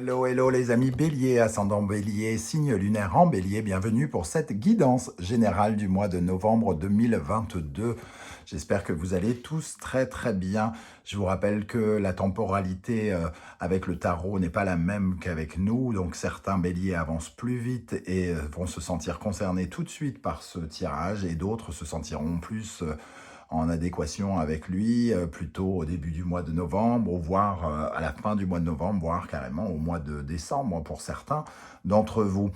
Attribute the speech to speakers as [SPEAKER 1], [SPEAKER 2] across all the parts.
[SPEAKER 1] Hello, hello les amis Bélier, ascendant Bélier, signe lunaire en Bélier, bienvenue pour cette guidance générale du mois de novembre 2022. J'espère que vous allez tous très bien. Je vous rappelle que la temporalité avec le tarot n'est pas la même qu'avec nous, donc certains Béliers avancent plus vite et vont se sentir concernés tout de suite par ce tirage et d'autres se sentiront plus en adéquation avec lui, plutôt au début du mois de novembre, ou voire à la fin du mois de novembre, voire carrément au mois de décembre pour certains d'entre vous.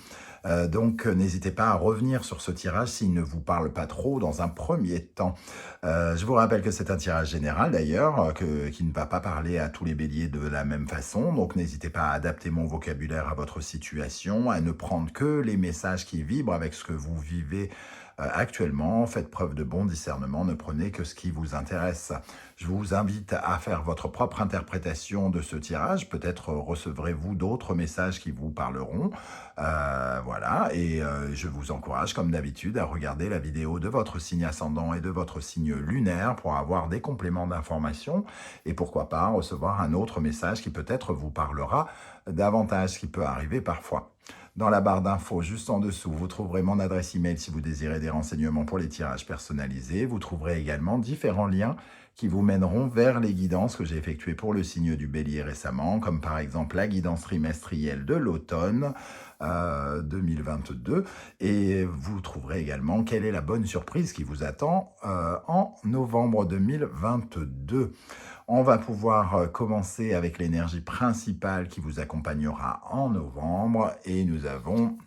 [SPEAKER 1] Donc n'hésitez pas à revenir sur ce tirage s'il ne vous parle pas trop dans un premier temps. Je vous rappelle que c'est un tirage général d'ailleurs, qui ne va pas parler à tous les béliers de la même façon, donc n'hésitez pas à adapter mon vocabulaire à votre situation, à ne prendre que les messages qui vibrent avec ce que vous vivez actuellement. Faites preuve de bon discernement, ne prenez que ce qui vous intéresse. Je vous invite à faire votre propre interprétation de ce tirage. Peut-être recevrez-vous d'autres messages qui vous parleront. Voilà, et je vous encourage, comme d'habitude, à regarder la vidéo de votre signe ascendant et de votre signe lunaire pour avoir des compléments d'information et pourquoi pas recevoir un autre message qui peut-être vous parlera davantage, ce qui peut arriver parfois. Dans la barre d'infos, juste en dessous, vous trouverez mon adresse email si vous désirez des renseignements pour les tirages personnalisés. Vous trouverez également différents liens qui vous mèneront vers les guidances que j'ai effectuées pour le signe du Bélier récemment, comme par exemple la guidance trimestrielle de l'automne 2022. Et vous trouverez également quelle est la bonne surprise qui vous attend en novembre 2022. On va pouvoir commencer avec l'énergie principale qui vous accompagnera en novembre. Et nous avons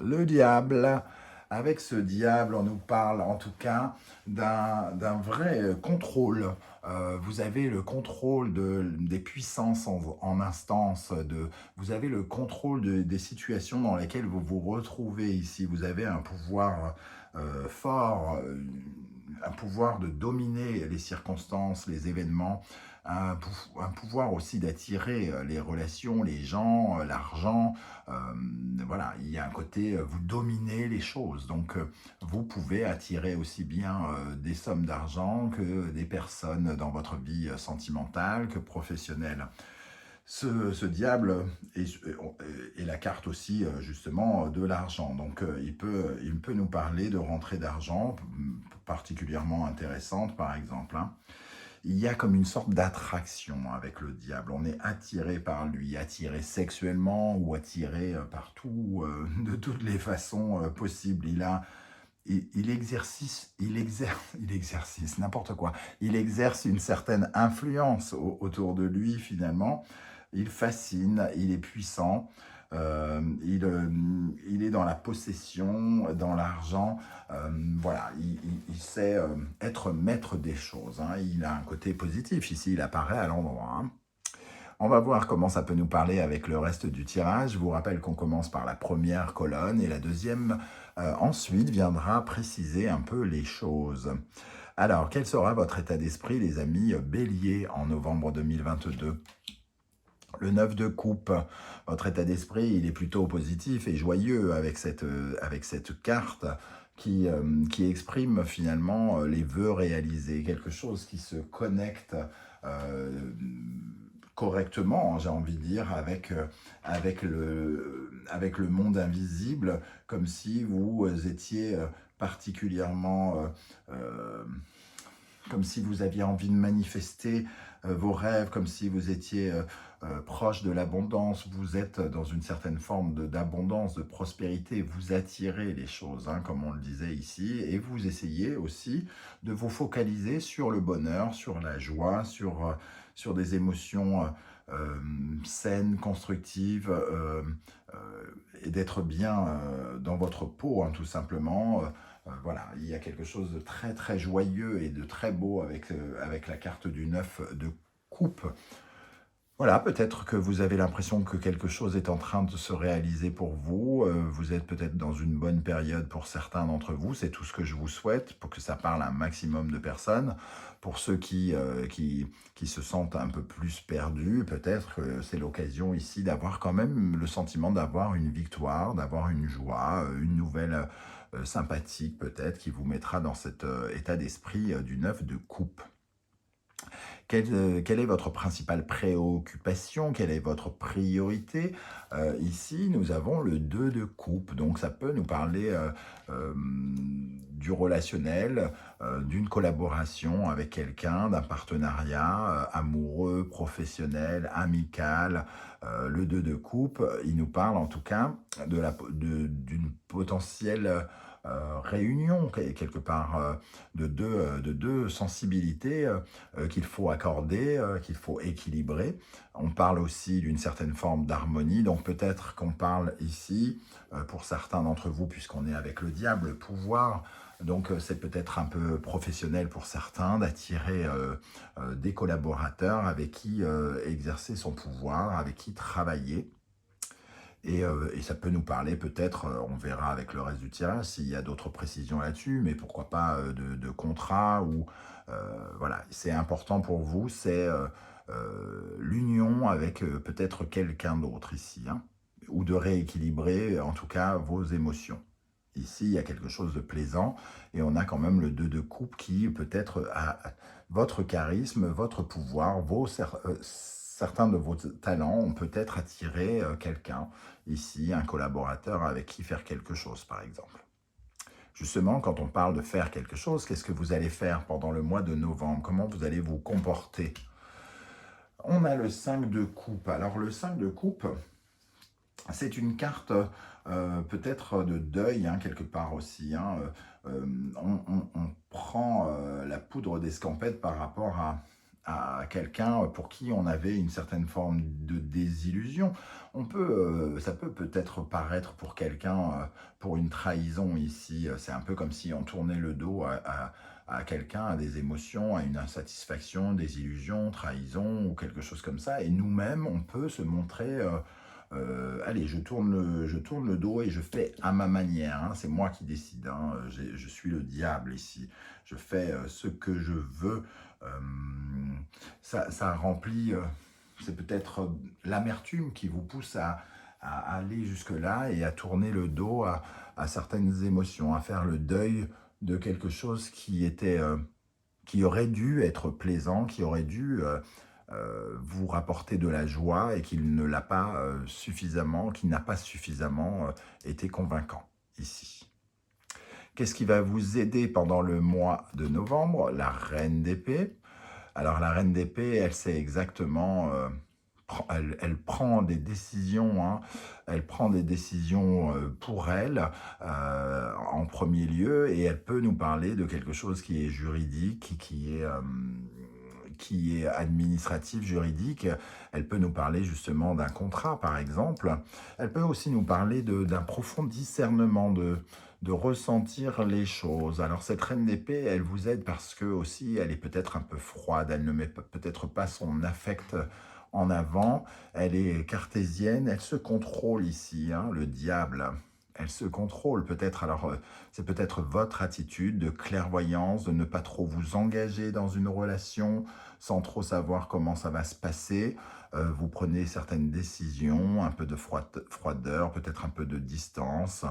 [SPEAKER 1] le diable. Avec ce diable, on nous parle en tout cas d'un vrai contrôle. Vous avez le contrôle des puissances en instance. Vous avez le contrôle des situations dans lesquelles vous vous retrouvez ici. Vous avez un pouvoir fort, un pouvoir de dominer les circonstances, les événements, un pouvoir aussi d'attirer les relations, les gens, l'argent. Voilà, il y a un côté, vous dominez les choses. Donc, vous pouvez attirer aussi bien des sommes d'argent que des personnes dans votre vie sentimentale que professionnelle. Ce diable est la carte aussi justement de l'argent. Donc il peut nous parler de rentrée d'argent particulièrement intéressante par exemple. Il y a comme une sorte d'attraction avec le diable. On est attiré par lui, attiré sexuellement ou attiré partout, de toutes les façons possibles. Il exerce n'importe quoi. Il exerce une certaine influence autour de lui finalement. Il fascine, il est puissant, il est dans la possession, dans l'argent. Voilà, il sait être maître des choses. Il a un côté positif ici, il apparaît à l'endroit. On va voir comment ça peut nous parler avec le reste du tirage. Je vous rappelle qu'on commence par la première colonne et la deuxième ensuite viendra préciser un peu les choses. Alors, quel sera votre état d'esprit, les amis Bélier, en novembre 2022 ? Le 9 de coupe, votre état d'esprit, il est plutôt positif et joyeux avec cette carte qui exprime finalement les vœux réalisés, quelque chose qui se connecte correctement, j'ai envie de dire, avec le monde invisible, comme si vous étiez particulièrement... comme si vous aviez envie de manifester vos rêves, comme si vous étiez proche de l'abondance. Vous êtes dans une certaine forme d'abondance, de prospérité. Vous attirez les choses, comme on le disait ici, et vous essayez aussi de vous focaliser sur le bonheur, sur la joie, sur des émotions saines, constructives, et d'être bien dans votre peau, tout simplement. Voilà, il y a quelque chose de très joyeux et de très beau avec la carte du 9 de coupe. Voilà, peut-être que vous avez l'impression que quelque chose est en train de se réaliser pour vous. Vous êtes peut-être dans une bonne période pour certains d'entre vous. C'est tout ce que je vous souhaite pour que ça parle à un maximum de personnes. Pour ceux qui se sentent un peu plus perdus, peut-être que c'est l'occasion ici d'avoir quand même le sentiment d'avoir une victoire, d'avoir une joie, une nouvelle sympathique peut-être qui vous mettra dans cet état d'esprit du 9 de coupe. Quelle est votre principale préoccupation? Quelle est votre priorité? Ici, nous avons le 2 de coupe, donc ça peut nous parler du relationnel, d'une collaboration avec quelqu'un, d'un partenariat amoureux, professionnel, amical. Le 2 de coupe, il nous parle en tout cas d'une potentielle réunion, quelque part, de deux sensibilités qu'il faut accorder, qu'il faut équilibrer. On parle aussi d'une certaine forme d'harmonie, donc peut-être qu'on parle ici, pour certains d'entre vous, puisqu'on est avec le diable, pouvoir. Donc c'est peut-être un peu professionnel pour certains d'attirer des collaborateurs avec qui exercer son pouvoir, avec qui travailler. Et ça peut nous parler peut-être, on verra avec le reste du tirage s'il y a d'autres précisions là-dessus, mais pourquoi pas de contrat ou voilà, c'est important pour vous, c'est l'union avec peut-être quelqu'un d'autre ici, hein, ou de rééquilibrer en tout cas vos émotions. Ici, il y a quelque chose de plaisant et on a quand même le 2 de coupe qui peut-être a votre charisme, votre pouvoir, certains de vos talents ont peut-être attiré quelqu'un ici, un collaborateur avec qui faire quelque chose par exemple. Justement, quand on parle de faire quelque chose, qu'est-ce que vous allez faire pendant le mois de novembre? Comment vous allez vous comporter? On a le 5 de coupe. Alors le 5 de coupe, c'est une carte peut-être de deuil, hein, quelque part aussi, hein. On prend la poudre d'escampette par rapport à quelqu'un pour qui on avait une certaine forme de désillusion. Ça peut peut-être paraître pour quelqu'un, pour une trahison ici, c'est un peu comme si on tournait le dos à quelqu'un, à des émotions, à une insatisfaction, désillusion, trahison ou quelque chose comme ça. Et nous-mêmes, on peut se montrer... allez, je tourne le dos et je fais à ma manière, hein, c'est moi qui décide, hein, je suis le diable ici, je fais ce que je veux. Ça remplit, c'est peut-être l'amertume qui vous pousse à aller jusque-là et à tourner le dos à certaines émotions, à faire le deuil de quelque chose qui aurait dû être plaisant, qui aurait dû vous rapporter de la joie et qu'il ne l'a pas suffisamment, qu'il n'a pas suffisamment été convaincant ici. Qu'est-ce qui va vous aider pendant le mois de novembre? La reine d'épée. Alors la reine d'épée, elle sait exactement... elle prend des décisions, hein, elle prend des décisions pour elle en premier lieu et elle peut nous parler de quelque chose qui est juridique, qui est administratif, juridique. Elle peut nous parler justement d'un contrat par exemple. Elle peut aussi nous parler d'un profond discernement, de ressentir les choses. Alors cette reine d'épée, elle vous aide parce que aussi elle est peut-être un peu froide, elle ne met peut-être pas son affect en avant, elle est cartésienne, elle se contrôle ici, hein, le diable. Elle se contrôle peut-être, alors c'est peut-être votre attitude de clairvoyance, de ne pas trop vous engager dans une relation sans trop savoir comment ça va se passer. Vous prenez certaines décisions, un peu de froideur, peut-être un peu de distance.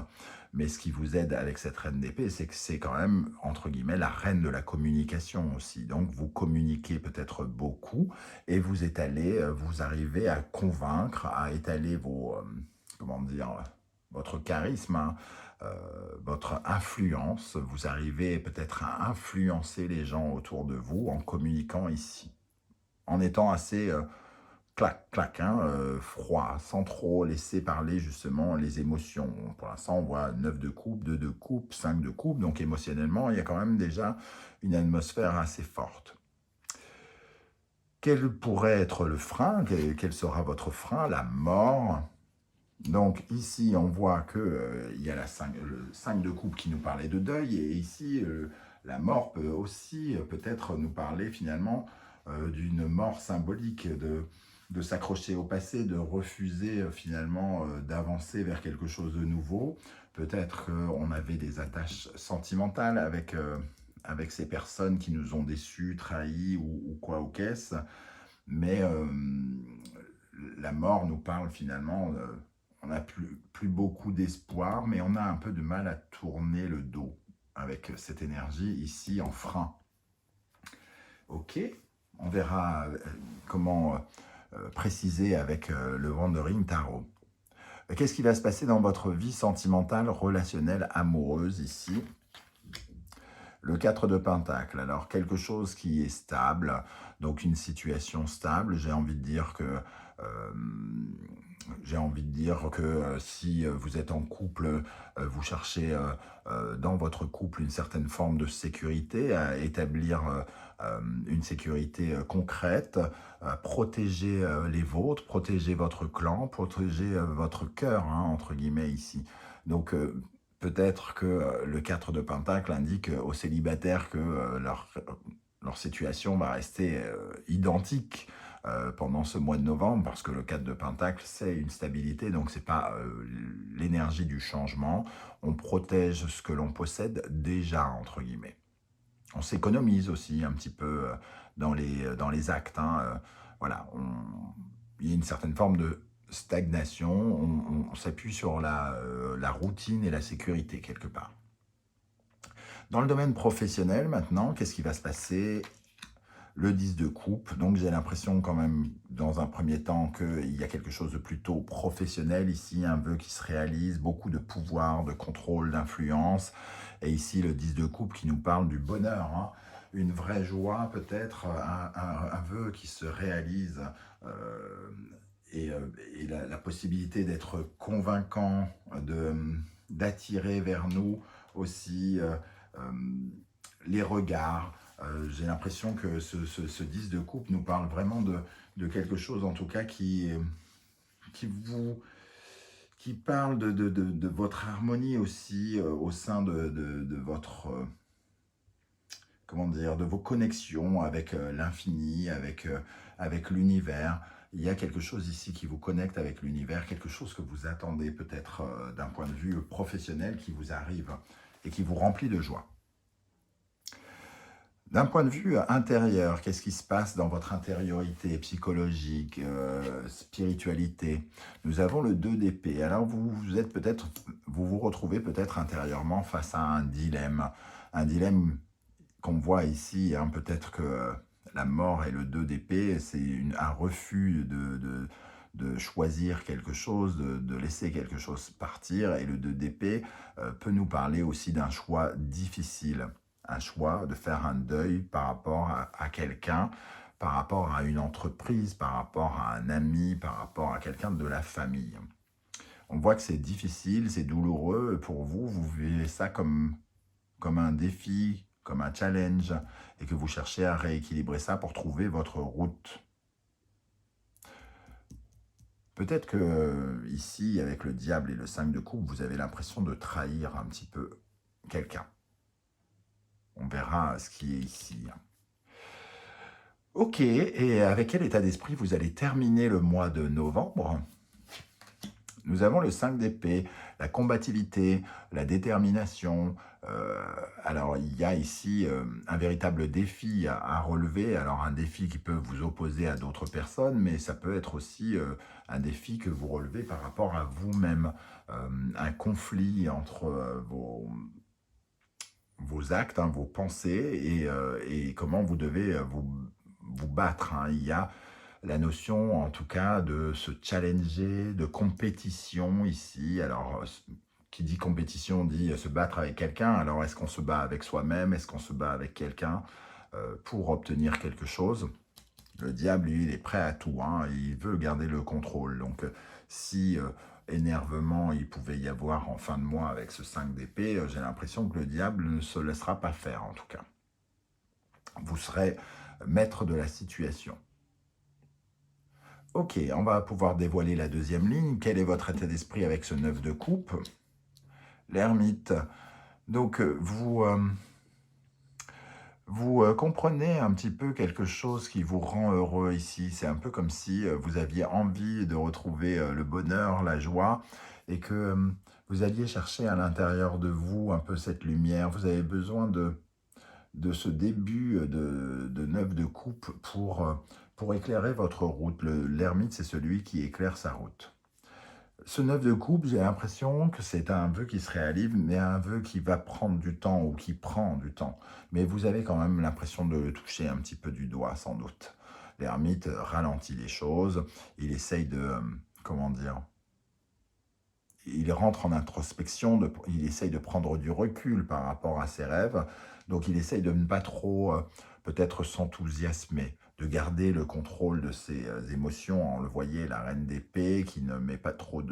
[SPEAKER 1] Mais ce qui vous aide avec cette reine d'épée, c'est que c'est quand même, entre guillemets, la reine de la communication aussi. Donc vous communiquez peut-être beaucoup et vous arrivez à convaincre, à étaler comment dire, votre charisme, hein, votre influence. Vous arrivez peut-être à influencer les gens autour de vous en communiquant ici, en étant assez clac, clac, hein, froid, sans trop laisser parler justement les émotions. Pour l'instant, on voit 9 de coupe, 2 de coupe, 5 de coupe, donc émotionnellement, il y a quand même déjà une atmosphère assez forte. Quel pourrait être le frein? Quel sera votre frein? La mort. Donc ici, on voit qu'il y a le 5 de coupe qui nous parlait de deuil, et ici, la mort peut aussi peut-être nous parler finalement d'une mort symbolique, de s'accrocher au passé, de refuser finalement d'avancer vers quelque chose de nouveau. Peut-être qu'on avait des attaches sentimentales avec ces personnes qui nous ont déçus, trahis ou quoi ou qu'est-ce, mais la mort nous parle finalement... on n'a plus beaucoup d'espoir, mais on a un peu de mal à tourner le dos avec cette énergie ici en frein. Ok, On verra comment préciser avec le Wandering Tarot. Qu'est-ce qui va se passer dans votre vie sentimentale, relationnelle, amoureuse ici? Le 4 de Pentacle, alors quelque chose qui est stable, donc une situation stable, j'ai envie de dire que si vous êtes en couple, vous cherchez dans votre couple une certaine forme de sécurité, à établir une sécurité concrète, protéger les vôtres, protéger votre clan, protéger votre cœur, hein, entre guillemets ici. Donc peut-être que le 4 de Pentacle indique aux célibataires que leur situation va rester identique pendant ce mois de novembre, parce que le 4 de Pentacle, c'est une stabilité, donc ce n'est pas l'énergie du changement. On protège ce que l'on possède déjà, entre guillemets. On s'économise aussi un petit peu dans les actes. Hein, voilà, il y a une certaine forme de stagnation, on s'appuie sur la routine et la sécurité quelque part. Dans le domaine professionnel maintenant, qu'est-ce qui va se passer? Le 10 de coupe, donc j'ai l'impression quand même dans un premier temps qu'il y a quelque chose de plutôt professionnel ici, un vœu qui se réalise, beaucoup de pouvoir, de contrôle, d'influence, et ici le 10 de coupe qui nous parle du bonheur, hein. Une vraie joie peut-être, un vœu qui se réalise, et la possibilité d'être convaincant, d'attirer vers nous aussi les regards. J'ai l'impression que ce 10 de coupe nous parle vraiment de quelque chose, en tout cas, qui parle de votre harmonie aussi au sein de votre, comment dire, de vos connexions avec l'infini, avec l'univers. Il y a quelque chose ici qui vous connecte avec l'univers, quelque chose que vous attendez peut-être d'un point de vue professionnel qui vous arrive et qui vous remplit de joie. D'un point de vue intérieur, qu'est-ce qui se passe dans votre intériorité psychologique, spiritualité? Nous avons le 2 d'épée. Alors vous vous retrouvez peut-être intérieurement face à un dilemme qu'on voit ici, hein, peut-être que la mort et le 2 d'épée, c'est un refus de choisir quelque chose, de laisser quelque chose partir, et le 2 d'épée peut nous parler aussi d'un choix difficile. Un choix de faire un deuil par rapport à quelqu'un, par rapport à une entreprise, par rapport à un ami, par rapport à quelqu'un de la famille. On voit que c'est difficile, c'est douloureux pour vous, vous vivez ça comme un défi, comme un challenge, et que vous cherchez à rééquilibrer ça pour trouver votre route. Peut-être que ici, avec le diable et le 5 de coupe, vous avez l'impression de trahir un petit peu quelqu'un. On verra ce qui est ici. Ok, et avec quel état d'esprit vous allez terminer le mois de novembre? Nous avons le 5 d'épée, la combativité, la détermination. Alors, il y a ici un véritable défi à relever. Alors, un défi qui peut vous opposer à d'autres personnes, mais ça peut être aussi un défi que vous relevez par rapport à vous-même. Un conflit entre vos actes, hein, vos pensées, et comment vous devez vous battre. Hein. Il y a la notion, en tout cas, de se challenger, de compétition ici. Alors, qui dit compétition dit se battre avec quelqu'un. Alors, est-ce qu'on se bat avec soi-même? Est-ce qu'on se bat avec quelqu'un pour obtenir quelque chose? Le diable, lui, il est prêt à tout. Hein. Il veut garder le contrôle. Donc, si énervement il pouvait y avoir en fin de mois avec ce 5 d'épée, j'ai l'impression que le diable ne se laissera pas faire, en tout cas. Vous serez maître de la situation. Ok, on va pouvoir dévoiler la deuxième ligne. Quel est votre état d'esprit avec ce 9 de coupe? L'ermite. Donc, vous comprenez un petit peu quelque chose qui vous rend heureux ici. C'est un peu comme si vous aviez envie de retrouver le bonheur, la joie, et que vous alliez chercher à l'intérieur de vous un peu cette lumière. Vous avez besoin de ce début de 9 de coupe pour éclairer votre route. L'ermite, c'est celui qui éclaire sa route. Ce 9 de coupe, j'ai l'impression que c'est un vœu qui se réalise, mais un vœu qui va prendre du temps ou qui prend du temps. Mais vous avez quand même l'impression de le toucher un petit peu du doigt, sans doute. L'ermite ralentit les choses, il essaye de, comment dire, il rentre en introspection, il essaye de prendre du recul par rapport à ses rêves, donc il essaye de ne pas trop peut-être s'enthousiasmer, de garder le contrôle de ses émotions. On le voyait, la reine d'épée qui ne met pas trop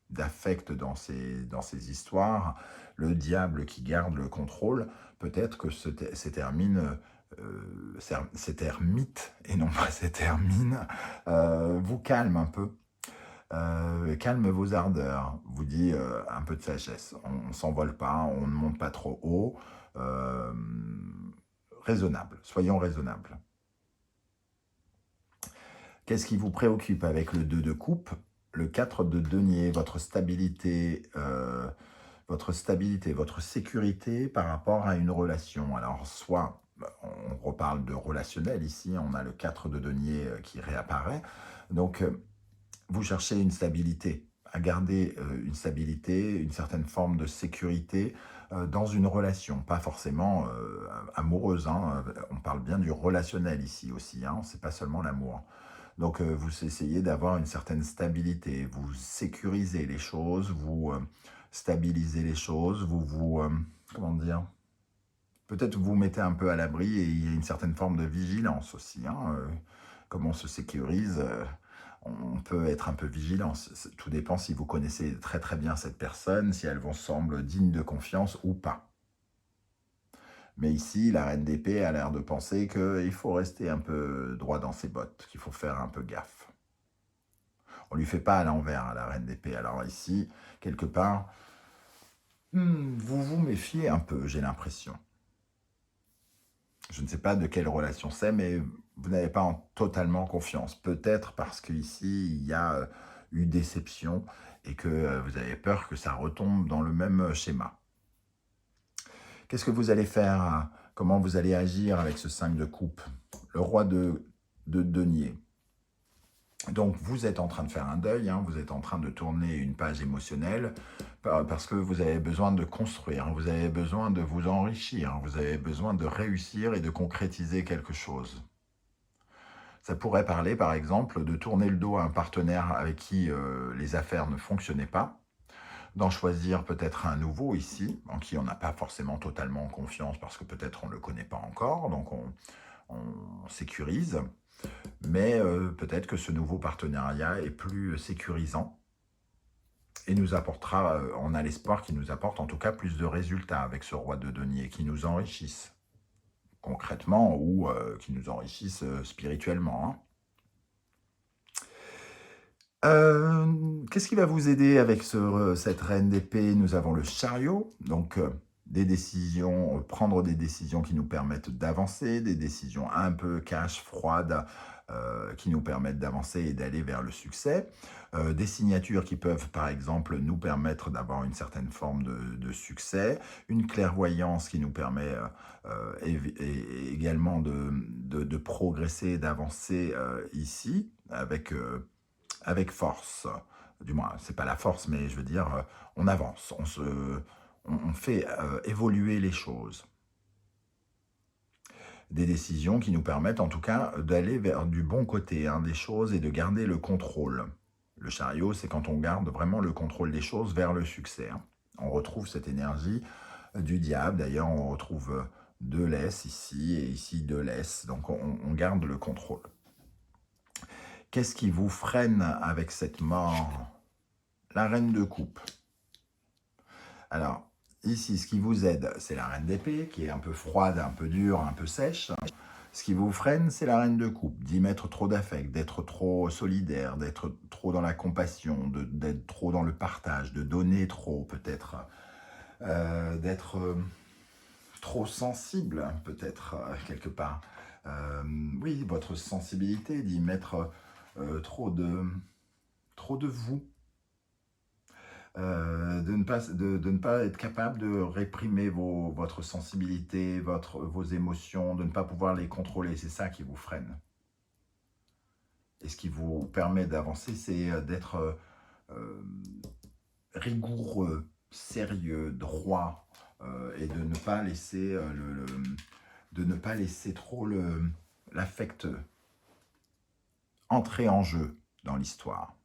[SPEAKER 1] d'affect dans ses histoires, le diable qui garde le contrôle. Peut-être que cet ermite, et non pas cette hermine, vous calme un peu. Calme vos ardeurs, vous dit un peu de sagesse. On ne s'envole pas, on ne monte pas trop haut. Euh, Raisonnable, soyons raisonnables. Qu'est-ce qui vous préoccupe avec le 2 de coupe? Le 4 de denier, votre stabilité, votre sécurité par rapport à une relation. Alors, soit on reparle de relationnel ici, on a le 4 de denier qui réapparaît. Donc, vous cherchez une stabilité, à garder une stabilité, une certaine forme de sécurité dans une relation, pas forcément amoureuse, hein. On parle bien du relationnel ici aussi, hein. C'est pas seulement l'amour. Donc vous essayez d'avoir une certaine stabilité, vous sécurisez les choses, vous stabilisez les choses, comment dire, peut-être vous mettez un peu à l'abri et il y a une certaine forme de vigilance aussi, hein. Comme on se sécurise, on peut être un peu vigilant. Tout dépend si vous connaissez très très bien cette personne, si elle vous semble digne de confiance ou pas. Mais ici, la reine d'épée a l'air de penser qu'il faut rester un peu droit dans ses bottes, qu'il faut faire un peu gaffe. On ne lui fait pas à l'envers à la reine d'épée. Alors ici, quelque part, vous vous méfiez un peu, j'ai l'impression. Je ne sais pas de quelle relation c'est, mais vous n'avez pas totalement confiance. Peut-être parce qu'ici, il y a eu déception et que vous avez peur que ça retombe dans le même schéma. Qu'est-ce que vous allez faire? Comment vous allez agir avec ce 5 de coupe? Le roi de denier. Donc, vous êtes en train de faire un deuil, hein, vous êtes en train de tourner une page émotionnelle parce que vous avez besoin de construire, vous avez besoin de vous enrichir, vous avez besoin de réussir et de concrétiser quelque chose. Ça pourrait parler, par exemple, de tourner le dos à un partenaire avec qui les affaires ne fonctionnaient pas, d'en choisir peut-être un nouveau ici, en qui on n'a pas forcément totalement confiance parce que peut-être on ne le connaît pas encore, donc on sécurise. Mais peut-être que ce nouveau partenariat est plus sécurisant et nous apportera, on a l'espoir qu'il nous apporte en tout cas plus de résultats avec ce roi de denier, qui nous enrichisse concrètement ou qui nous enrichisse spirituellement, hein. Qu'est-ce qui va vous aider avec cette reine d'épée? Nous avons le chariot, donc des décisions, prendre des décisions qui nous permettent d'avancer, des décisions un peu cash, froides, qui nous permettent d'avancer et d'aller vers le succès. Des signatures qui peuvent, par exemple, nous permettre d'avoir une certaine forme de succès. Une clairvoyance qui nous permet également de progresser, d'avancer ici avec force. Du moins, c'est pas la force, mais je veux dire, on avance, on fait évoluer les choses. Des décisions qui nous permettent en tout cas d'aller vers du bon côté des choses et de garder le contrôle. Le chariot, c'est quand on garde vraiment le contrôle des choses vers le succès, hein. On retrouve cette énergie du diable. D'ailleurs, on retrouve deux laisses ici et ici deux laisses. Donc, on garde le contrôle. Qu'est-ce qui vous freine avec cette mort? La reine de coupe. Alors, ici, ce qui vous aide, c'est la reine d'épée, qui est un peu froide, un peu dure, un peu sèche. Ce qui vous freine, c'est la reine de coupe, d'y mettre trop d'affect, d'être trop solidaire, d'être trop dans la compassion, d'être trop dans le partage, de donner trop peut-être, d'être trop sensible peut-être quelque part. Oui, votre sensibilité, d'y mettre trop de vous. De ne pas être capable de réprimer votre sensibilité, vos émotions, de ne pas pouvoir les contrôler. C'est ça qui vous freine. Et ce qui vous permet d'avancer, c'est d'être rigoureux, sérieux, droit, et de ne pas laisser, de ne pas laisser trop l'affect entrer en jeu dans l'histoire.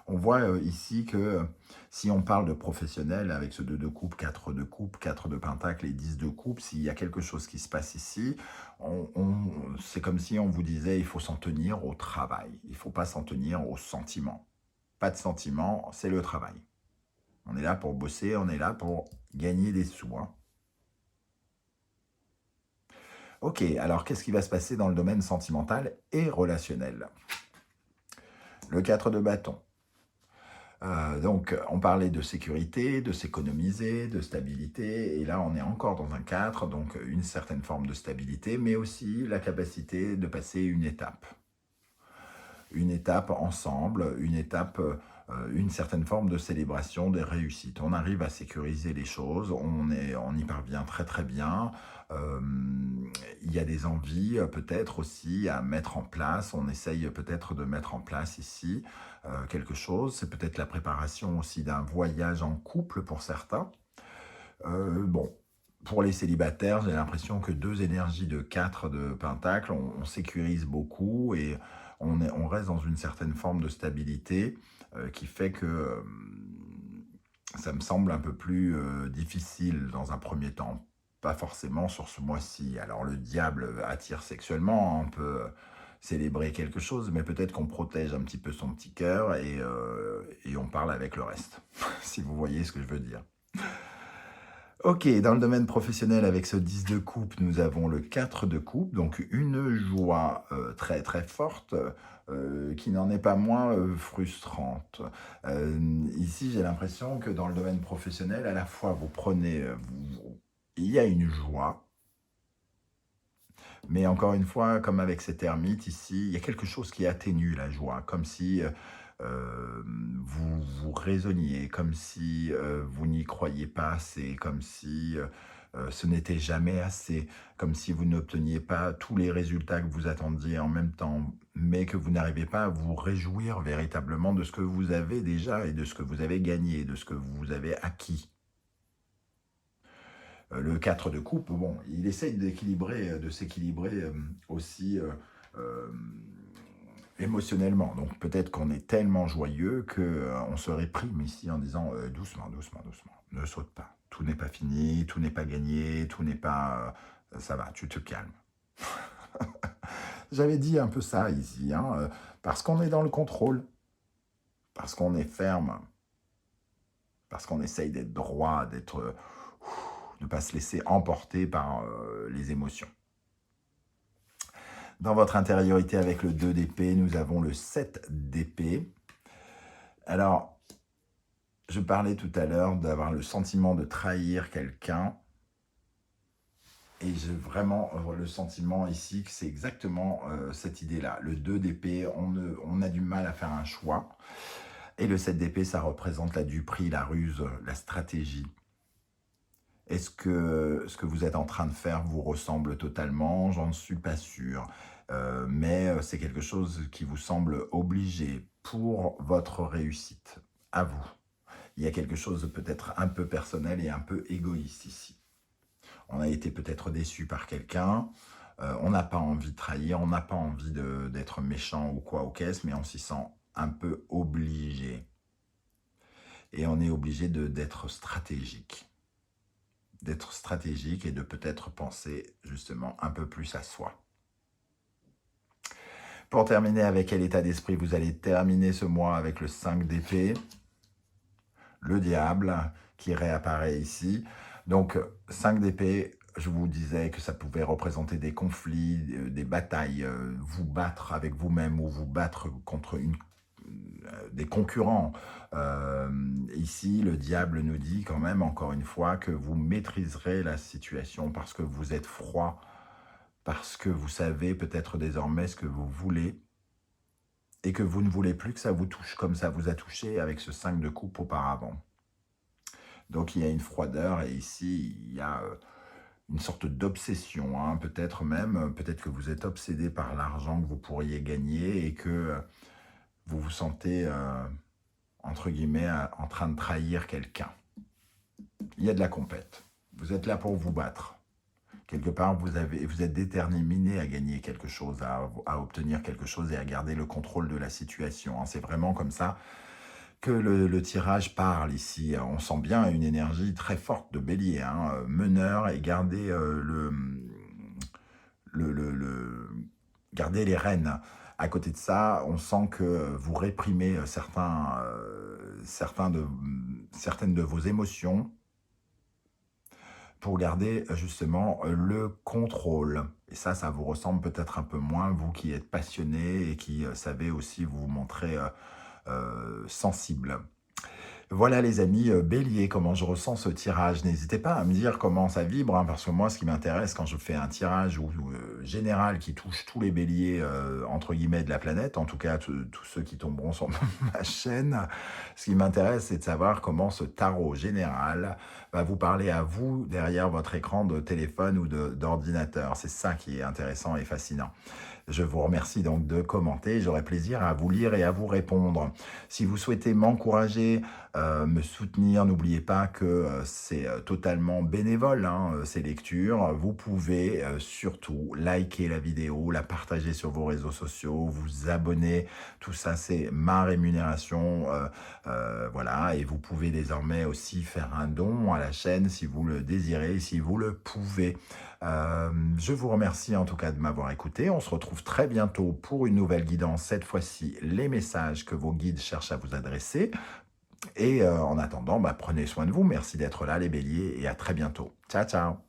[SPEAKER 1] On voit ici que si on parle de professionnel avec ce 2 de coupe, 4 de coupe, 4 de pentacle et 10 de coupe, s'il y a quelque chose qui se passe ici, c'est comme si on vous disait il faut s'en tenir au travail, il ne faut pas s'en tenir aux sentiments. Pas de sentiments, c'est le travail. On est là pour bosser, on est là pour gagner des sous. Hein. Ok, alors qu'est-ce qui va se passer dans le domaine sentimental et relationnel? Le 4 de bâton. Donc, on parlait de sécurité, de s'économiser, de stabilité, et là, on est encore dans un 4, donc une certaine forme de stabilité, mais aussi la capacité de passer une étape. Une étape ensemble, une certaine forme de célébration des réussites. On arrive à sécuriser les choses, on y parvient très très bien. Il y a des envies peut-être aussi à mettre en place. On essaye peut-être de mettre en place ici quelque chose. C'est peut-être la préparation aussi d'un voyage en couple pour certains. Bon, pour les célibataires, j'ai l'impression que 2 énergies de 4 de pentacle, on sécurise beaucoup et on reste dans une certaine forme de stabilité qui fait que ça me semble un peu plus difficile dans un premier temps. Pas forcément sur ce mois-ci. Alors le diable attire sexuellement, on peut célébrer quelque chose, mais peut-être qu'on protège un petit peu son petit cœur et on parle avec le reste, si vous voyez ce que je veux dire. Ok, dans le domaine professionnel, avec ce 10 de coupe, nous avons le 4 de coupe, donc une joie très très forte, qui n'en est pas moins frustrante. Ici, j'ai l'impression que dans le domaine professionnel, à la fois vous prenez, il y a une joie, mais encore une fois, comme avec cet ermite ici, il y a quelque chose qui atténue la joie, comme si vous raisonniez, comme si vous n'y croyiez pas assez, comme si ce n'était jamais assez, comme si vous n'obteniez pas tous les résultats que vous attendiez en même temps, mais que vous n'arrivez pas à vous réjouir véritablement de ce que vous avez déjà et de ce que vous avez gagné, de ce que vous avez acquis. Le 4 de coupe, bon, il essaye d'équilibrer, de s'équilibrer aussi émotionnellement. Donc peut-être qu'on est tellement joyeux qu'on se réprime ici en disant doucement, doucement, doucement, ne saute pas. Tout n'est pas fini, tout n'est pas gagné, tout n'est pas... ça va, tu te calmes. J'avais dit un peu ça ici, hein, parce qu'on est dans le contrôle, parce qu'on est ferme, parce qu'on essaye d'être droit, de ne pas se laisser emporter par les émotions. Dans votre intériorité avec le 2 d'épée, nous avons le 7 d'épée. Alors, je parlais tout à l'heure d'avoir le sentiment de trahir quelqu'un. Et j'ai vraiment le sentiment ici que c'est exactement cette idée-là. Le 2 d'épée, on a du mal à faire un choix. Et le 7 d'épée, ça représente la duperie, la ruse, la stratégie. Est-ce que ce que vous êtes en train de faire vous ressemble totalement? J'en suis pas sûr. Mais c'est quelque chose qui vous semble obligé pour votre réussite, à vous. Il y a quelque chose de peut-être un peu personnel et un peu égoïste ici. On a été peut-être déçu par quelqu'un, on n'a pas envie de trahir, on n'a pas envie d'être méchant ou quoi au caisse, mais on s'y sent un peu obligé. Et on est obligé d'être stratégique. D'être stratégique et de peut-être penser justement un peu plus à soi. Pour terminer, avec quel état d'esprit vous allez terminer ce mois? Avec le 5 d'épée, le diable qui réapparaît ici. Donc 5 d'épée, je vous disais que ça pouvait représenter des conflits, des batailles, vous battre avec vous-même ou vous battre contre des concurrents. Ici, le diable nous dit quand même, encore une fois, que vous maîtriserez la situation parce que vous êtes froid, parce que vous savez peut-être désormais ce que vous voulez et que vous ne voulez plus que ça vous touche comme ça vous a touché avec ce 5 de coupe auparavant. Donc il y a une froideur et ici il y a une sorte d'obsession, hein, peut-être même, peut-être que vous êtes obsédé par l'argent que vous pourriez gagner et que vous vous sentez, entre guillemets, en train de trahir quelqu'un. Il y a de la compète. Vous êtes là pour vous battre. Quelque part, vous êtes déterminé à gagner quelque chose, à obtenir quelque chose et à garder le contrôle de la situation, hein. C'est vraiment comme ça que le tirage parle ici. On sent bien une énergie très forte de bélier, hein, meneur, et garder garder les rênes. À côté de ça, on sent que vous réprimez certaines de vos émotions pour garder justement le contrôle. Et ça vous ressemble peut-être un peu moins, vous qui êtes passionné et qui savez aussi vous montrer sensible. Voilà les amis, bélier, comment je ressens ce tirage. N'hésitez pas à me dire comment ça vibre, hein, parce que moi, ce qui m'intéresse quand je fais un tirage général qui touche tous les béliers, entre guillemets, de la planète, en tout cas tous ceux qui tomberont sur ma chaîne, ce qui m'intéresse, c'est de savoir comment ce tarot général va vous parler à vous derrière votre écran de téléphone ou d'ordinateur. C'est ça qui est intéressant et fascinant. Je vous remercie donc de commenter. J'aurai plaisir à vous lire et à vous répondre. Si vous souhaitez m'encourager, me soutenir, n'oubliez pas que c'est totalement bénévole, hein, ces lectures. Vous pouvez surtout liker la vidéo, la partager sur vos réseaux sociaux, vous abonner. Tout ça, c'est ma rémunération. Voilà, et vous pouvez désormais aussi faire un don à la chaîne si vous le désirez, si vous le pouvez. Je vous remercie en tout cas de m'avoir écouté. On se retrouve très bientôt pour une nouvelle guidance. Cette fois-ci, les messages que vos guides cherchent à vous adresser. Et en attendant, prenez soin de vous. Merci d'être là les béliers et à très bientôt. Ciao, ciao.